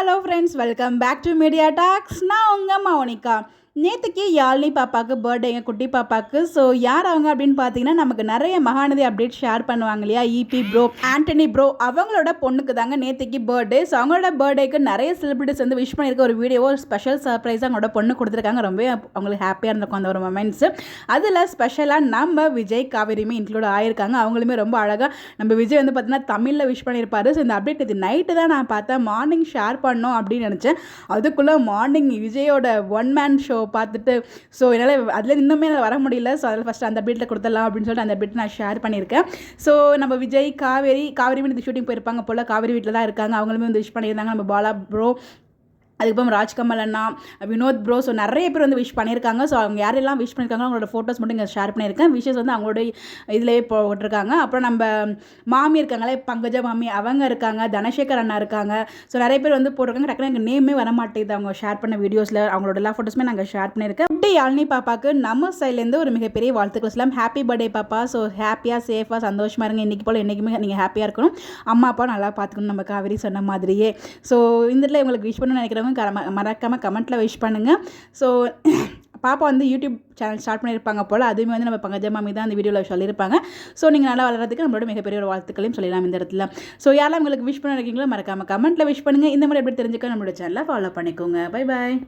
Hello friends, welcome back to media talks. நான் உங்கள் மௌனிகா. நேற்றுக்கு யாழினி பாப்பாவுக்கு பர்த்டேங்க, குட்டி பாப்பாவுக்கு. ஸோ யார் அவங்க அப்படின்னு பார்த்தீங்கன்னா, நமக்கு நிறைய மகாநதி அப்டேட் ஷேர் பண்ணுவாங்க இல்லையா, இபி ப்ரோ, ஆண்டனி ப்ரோ, அவங்களோட பொண்ணுக்கு தாங்க நேற்றுக்கு பர்த்டே. ஸோ அவங்களோட பர்த்டேக்கு நிறைய செலிபிரிட்டிஸ் வந்து விஷ் பண்ணியிருக்க ஒரு வீடியோ, ஒரு ஸ்பெஷல் சர்ப்ரைஸாக அவங்களோட பொண்ணு கொடுத்துருக்காங்க. ரொம்ப அவங்களுக்கு ஹாப்பியாக இருந்திருக்கும் அந்த ஒரு மொமெண்ட்ஸு. அதில் ஸ்பெஷலாக நம்ம விஜய் காவேரியுமே இன்க்ளூட் ஆகியிருக்காங்க. அவங்களுமே ரொம்ப அழகாக, நம்ம விஜய் வந்து பார்த்தீங்கன்னா தமிழில் விஷ் பண்ணியிருப்பாரு. ஸோ இந்த அப்டேட் இது நைட்டு தான் நான் பார்த்தேன், மார்னிங் ஷேர் பண்ணோம் அப்படின்னு நினச்சேன். அதுக்குள்ளே மார்னிங் விஜயோட ஒன் மேன் ஷோ பார்த்துட்டு, ஸோ என்னால் அதில் இன்னுமே வர முடியல. ஸோ அதில் ஃபஸ்ட்டு அந்த அப்டேட்டில் கொடுத்துடலாம் அப்படின்னு சொல்லிட்டு அந்த அப்டேட் நான் ஷேர் பண்ணியிருக்கேன். ஸோ நம்ம விஜய் காவேரியுமே இந்த ஷூட்டிங் போயிருப்பாங்க போல், காவேரி வீட்டில் தான் இருக்காங்க. அவங்களுமே வந்து விஷ் பண்ணியிருந்தாங்க. நம்ம பாலா ப்ரோ, அதுக்கப்புறம் ராஜ்கமல் அண்ணா, வினோத் ப்ரோ, ஸோ நிறைய பேர் வந்து விஷ் பண்ணியிருக்காங்க. ஸோ அவங்க யாரெல்லாம் விஷ் பண்ணியிருக்காங்க அவங்களோட ஃபோட்டோஸ் மட்டும் இங்கே ஷேர் பண்ணியிருக்கேன். விஷஸ் வந்து அவங்களோட இதிலேயே போட்டிருக்காங்க. அப்புறம் நம்ம மாமி இருக்காங்களே, பங்கஜா மாமி, அவங்க இருக்காங்க, தனசேகர் அண்ணா இருக்காங்க. ஸோ நிறைய பேர் வந்து போட்டிருக்காங்க. டக்குனு எனக்கு நேமே வர மாட்டேங்குது அவங்க ஷேர் பண்ண வீடியோஸில். அவங்களோட எல்லா ஃபோட்டோஸுமே நாங்கள் ஷேர் பண்ணியிருக்கேன். அப்படி யாழினி பாப்பாவுக்கு நம்ம சைட்லேருந்து ஒரு மிகப்பெரிய வாழ்த்துக்கள் சொல்லலாம். ஹாப்பி பர்த்டே பாப்பா. ஸோ ஹாப்பியாக, சேஃபாக, சந்தோஷமாக இருங்க. இன்றைக்கி போல் என்றைக்குமே நீங்கள் ஹாப்பியாக இருக்கணும். அம்மா அப்பா நல்லா பார்த்துக்கணும், நம்ம காவேரி சொன்ன மாதிரியே. ஸோ இந்த இதில் உங்களுக்கு விஷ் பண்ணணும்னு நினைக்கிறவங்க மறக்காமல் கமெண்ட்டில் விஷ் பண்ணுங்கள். ஸோ பாப்பா வந்து யூடியூப் சேனல் ஸ்டார்ட் பண்ணியிருப்பாங்க போல், அதுவுமே வந்து நம்ம பங்கஜ மாமி தான் அந்த வீடியோவில் சொல்லியிருப்பாங்க. ஸோ நீங்கள் நல்லா வளர்கிறதுக்கு நம்மளோட மிகப்பெரிய ஒரு வாழ்த்துக்களையும் சொல்லலாம் இந்த இடத்துல. ஸோ யாரெல்லாம் உங்களுக்கு விஷ் பண்ண இருக்கீங்களோ மறக்காமல் கமெண்ட்டில் விஷ் பண்ணுங்கள். இந்த மாதிரி எப்படி தெரிஞ்சுக்க நம்மளோட சேனலை ஃபாலோ பண்ணிக்கோங்க. Bye bye.